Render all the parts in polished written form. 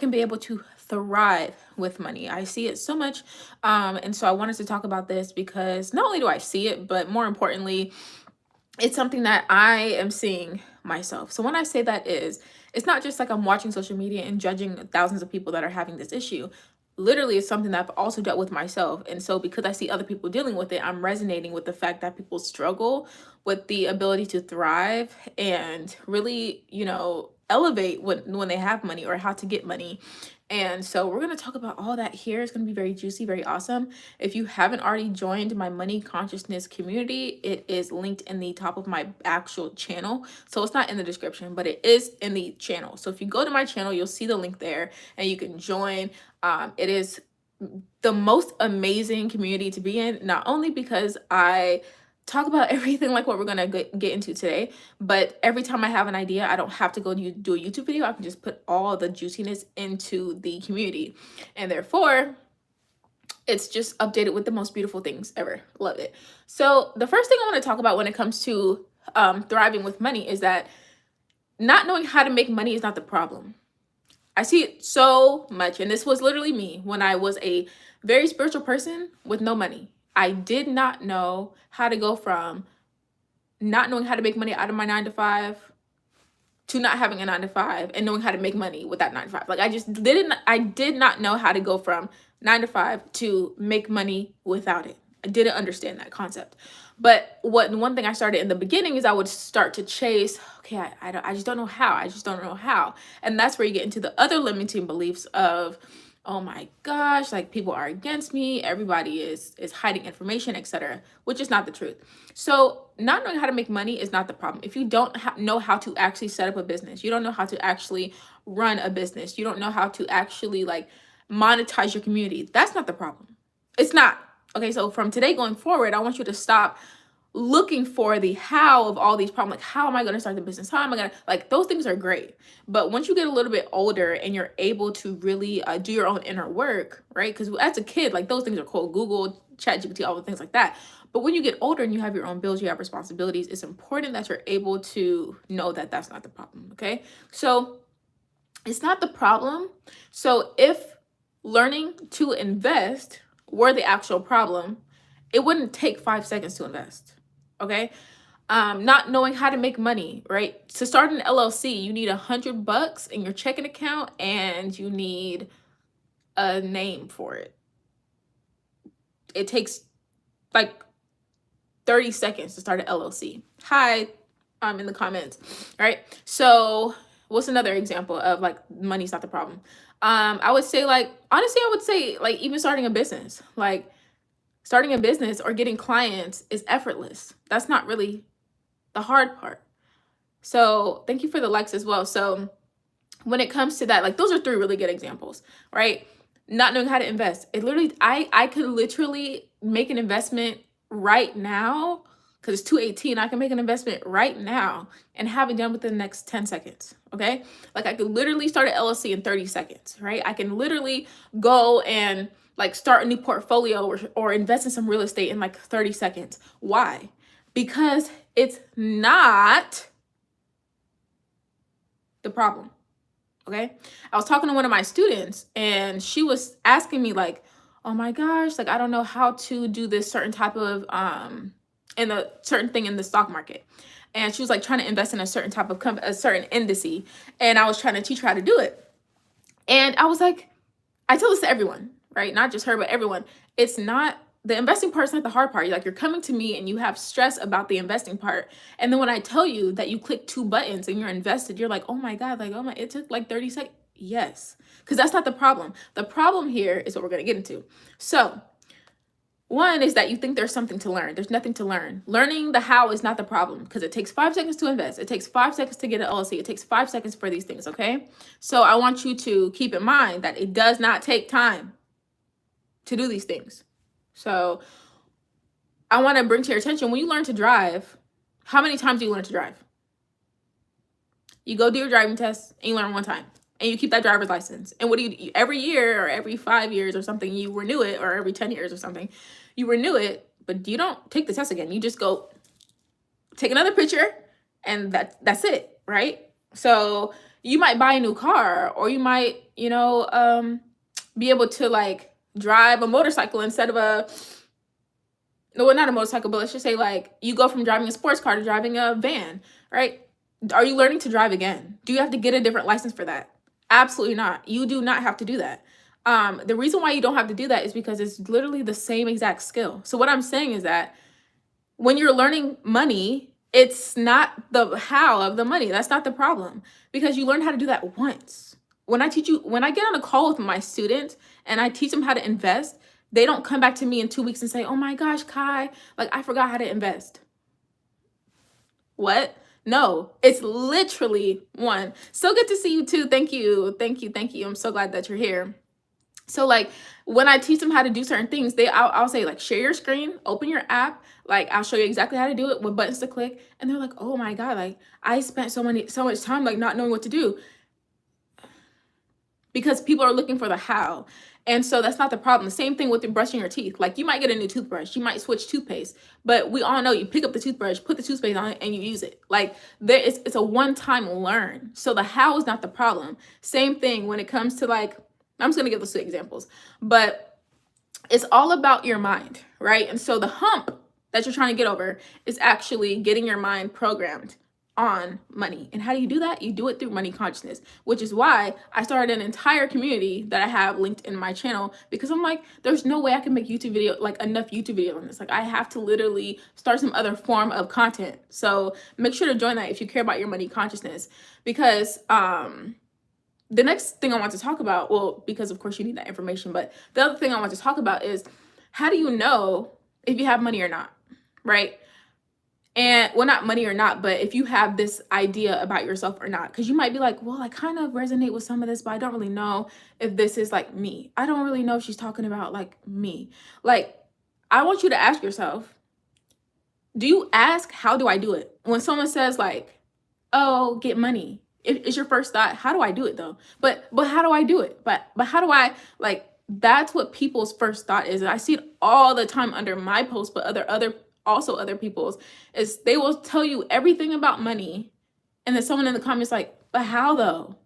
can be able to thrive with money. I see it so much. And so I wanted to talk about this because not only do I see it, but more importantly, it's something that I am seeing myself. So when I say that is, it's not just like I'm watching social media and judging thousands of people that are having this issue. Literally, it's something that I've also dealt with myself. And so because I see other people dealing with it, I'm resonating with the fact that people struggle with the ability to thrive and really, elevate when they have money or how to get money. And so we're going to talk about all that here. It's going to be very juicy, very awesome. If you haven't already joined my money consciousness community, it is linked in the top of my actual channel. So it's not in the description, but it is in the channel. So if you go to my channel, you'll see the link there and you can join. It is the most amazing community to be in, not only because I talk about everything like what we're going to get into today, but every time I have an idea, I don't have to go do a YouTube video. I can just put all the juiciness into the community, and therefore it's just updated with the most beautiful things ever. Love it. So the first thing I want to talk about when it comes to thriving with money is that not knowing how to make money is not the problem. I see it so much, and this was literally me when I was a very spiritual person with no money. I did not know how to go from not knowing how to make money out of my 9 to 5 to not having a 9 to 5 and knowing how to make money with that 9 to 5. Like I did not know how to go from 9 to 5 to make money without it. I didn't understand that concept. But one thing I started in the beginning is I would start to chase, okay, I just don't know how. I just don't know how. And that's where you get into the other limiting beliefs of, oh my gosh, like people are against me, everybody is hiding information, etc., which is not the truth. So not knowing how to make money is not the problem. If you don't know how to actually set up a business, you don't know how to actually run a business, you don't know how to actually like monetize your community, that's not the problem. It's not. Okay, so from today going forward, I want you to stop looking for the how of all these problems. Like, how am I going to start the business? How am I going to, like, those things are great. But once you get a little bit older and you're able to really do your own inner work, right? Because as a kid, like, those things are cool. Google, ChatGPT, all the things like that. But when you get older and you have your own bills, you have responsibilities, it's important that you're able to know that that's not the problem, okay? So it's not the problem. So if learning to invest were the actual problem, it wouldn't take 5 seconds to invest. Okay. Not knowing how to make money, right? To start an LLC, you need $100 in your checking account and you need a name for it. It takes like 30 seconds to start an LLC. Hi, in the comments, right? So what's another example of like money's not the problem? I would say like, honestly, I would say like even starting a business, like starting a business or getting clients is effortless. That's not really the hard part. So thank you for the likes as well. So when it comes to that, like those are 3 really good examples, right? Not knowing how to invest. It literally, I could literally make an investment right now because it's 2:18. I can make an investment right now and have it done within the next 10 seconds. Okay. Like I could literally start an LLC in 30 seconds, right? I can literally go and like start a new portfolio or invest in some real estate in like 30 seconds. Why? Because it's not the problem. Okay. I was talking to one of my students and she was asking me like, oh my gosh, like I don't know how to do this certain type of in a certain thing in the stock market. And she was like trying to invest in a certain type of a certain indice. And I was trying to teach her how to do it. And I was like, I tell this to everyone, right? Not just her, but everyone. It's not, the investing part's not the hard part. You're coming to me and you have stress about the investing part. And then when I tell you that you click 2 buttons and you're invested, you're like, oh my God, like, oh my, it took like 30 seconds. Yes, because that's not the problem. The problem here is what we're going to get into. So one is that you think there's something to learn. There's nothing to learn. Learning the how is not the problem because it takes 5 seconds to invest. It takes 5 seconds to get an LLC. It takes 5 seconds for these things, okay? So I want you to keep in mind that it does not take time to do these things. So I want to bring to your attention, when you learn to drive, how many times do you learn to drive? You go do your driving test and you learn 1 time and you keep that driver's license. And what do you every year or every 5 years or something, you renew it, or every 10 years or something, you renew it, but you don't take the test again. You just go take another picture and that's it, right? So you might buy a new car, or you might, be able to like drive a motorcycle instead of not a motorcycle, but let's just say like you go from driving a sports car to driving a van, right? Are you learning to drive again? Do you have to get a different license for that? Absolutely not. You do not have to do that. The reason why you don't have to do that is because it's literally the same exact skill. So what I'm saying is that when you're learning money, it's not the how of the money. That's not the problem, because you learn how to do that once. When I get on a call with my students and I teach them how to invest, they don't come back to me in 2 weeks and say, "Oh my gosh, Kai, like I forgot how to invest." What? No, it's literally one. So good to see you too. Thank you. Thank you. Thank you. I'm so glad that you're here. So like when I teach them how to do certain things, I'll say like, share your screen, open your app. Like I'll show you exactly how to do it, what buttons to click. And they're like, "Oh my God, like I spent so much time like not knowing what to do," because people are looking for the how. And so that's not the problem. The same thing with brushing your teeth. Like you might get a new toothbrush, you might switch toothpaste, but we all know you pick up the toothbrush, put the toothpaste on it, and you use it. Like it's a one-time learn. So the how is not the problem. Same thing when it comes to like, I'm just gonna give those two examples, but it's all about your mind, right? And so the hump that you're trying to get over is actually getting your mind programmed on money. And how do you do that? You do it through money consciousness, which is why I started an entire community that I have linked in my channel, because I'm like, there's no way I can make YouTube video, like enough YouTube video on this. Like I have to literally start some other form of content. So make sure to join that if you care about your money consciousness, because the next thing I want to talk about, well, because of course you need that information, but the other thing I want to talk about is, how do you know if you have money or not, right? And well, not money or not, but if you have this idea about yourself or not, because you might be like, well, I kind of resonate with some of this, but I don't really know if this is like me. I don't really know if she's talking about like me. Like, I want you to ask yourself, do you ask, how do I do it? When someone says like, oh, get money, it's your first thought, how do I do it though? But how do I do it? But how do I, like, that's what people's first thought is. And I see it all the time under my posts, but other people's, is they will tell you everything about money, and then someone in the comments like, but how though?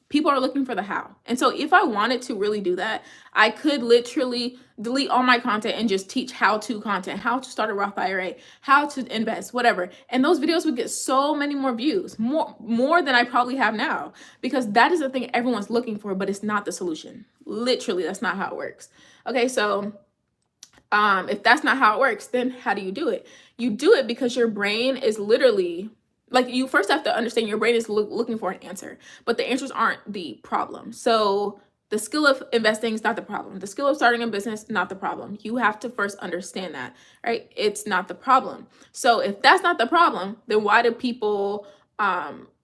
People are looking for the how. And so if I wanted to really do that, I could literally delete all my content and just teach how-to content, how to start a Roth IRA, how to invest, whatever. And those videos would get so many more views, more than I probably have now, because that is the thing everyone's looking for, but it's not the solution. Literally, that's not how it works. Okay, so if that's not how it works, then how do you do it? You do it because your brain is literally, like, you first have to understand your brain is looking for an answer, but the answers aren't the problem. So the skill of investing is not the problem. The skill of starting a business, not the problem. You have to first understand that, right? It's not the problem. So if that's not the problem, then why do people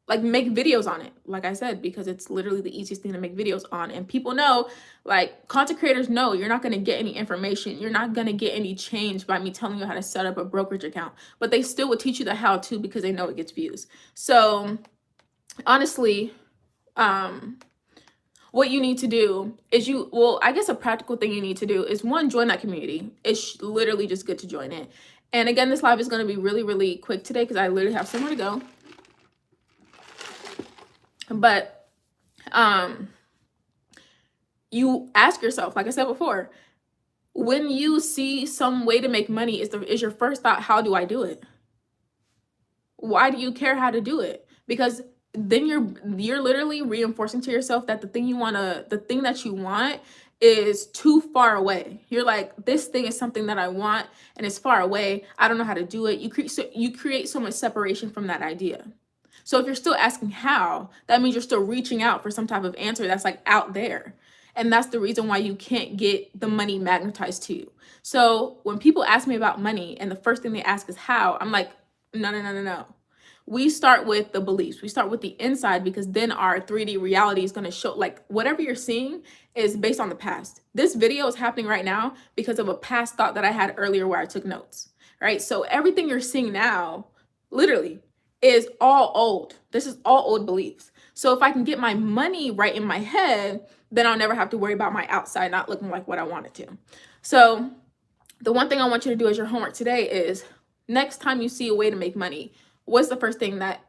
like make videos on it? Like I said, because it's literally the easiest thing to make videos on. And people know, like content creators know, you're not going to get any information. You're not going to get any change by me telling you how to set up a brokerage account, but they still will teach you the how to, because they know it gets views. So honestly, what you need to do is I guess a practical thing you need to do is, one, join that community. It's literally just good to join it. And again, this live is going to be really, really quick today, because I literally have somewhere to go. But you ask yourself, like I said before, when you see some way to make money, is your first thought, how do I do it? Why do you care how to do it? Because then you're literally reinforcing to yourself that the thing that you want is too far away. You're like, this thing is something that I want and it's far away. I don't know how to do it. You create so much separation from that idea. So if you're still asking how, that means you're still reaching out for some type of answer that's like out there. And that's the reason why you can't get the money magnetized to you. So when people ask me about money and the first thing they ask is how, I'm like, no. We start with the beliefs. We start with the inside, because then our 3D reality is going to show, like, whatever you're seeing is based on the past. This video is happening right now because of a past thought that I had earlier where I took notes, right? So everything you're seeing now, literally, is all old. This is all old beliefs. So if I can get my money right in my head, then I'll never have to worry about my outside not looking like what I want it to. So the one thing I want you to do as your homework today is, next time you see a way to make money, what's the first thing that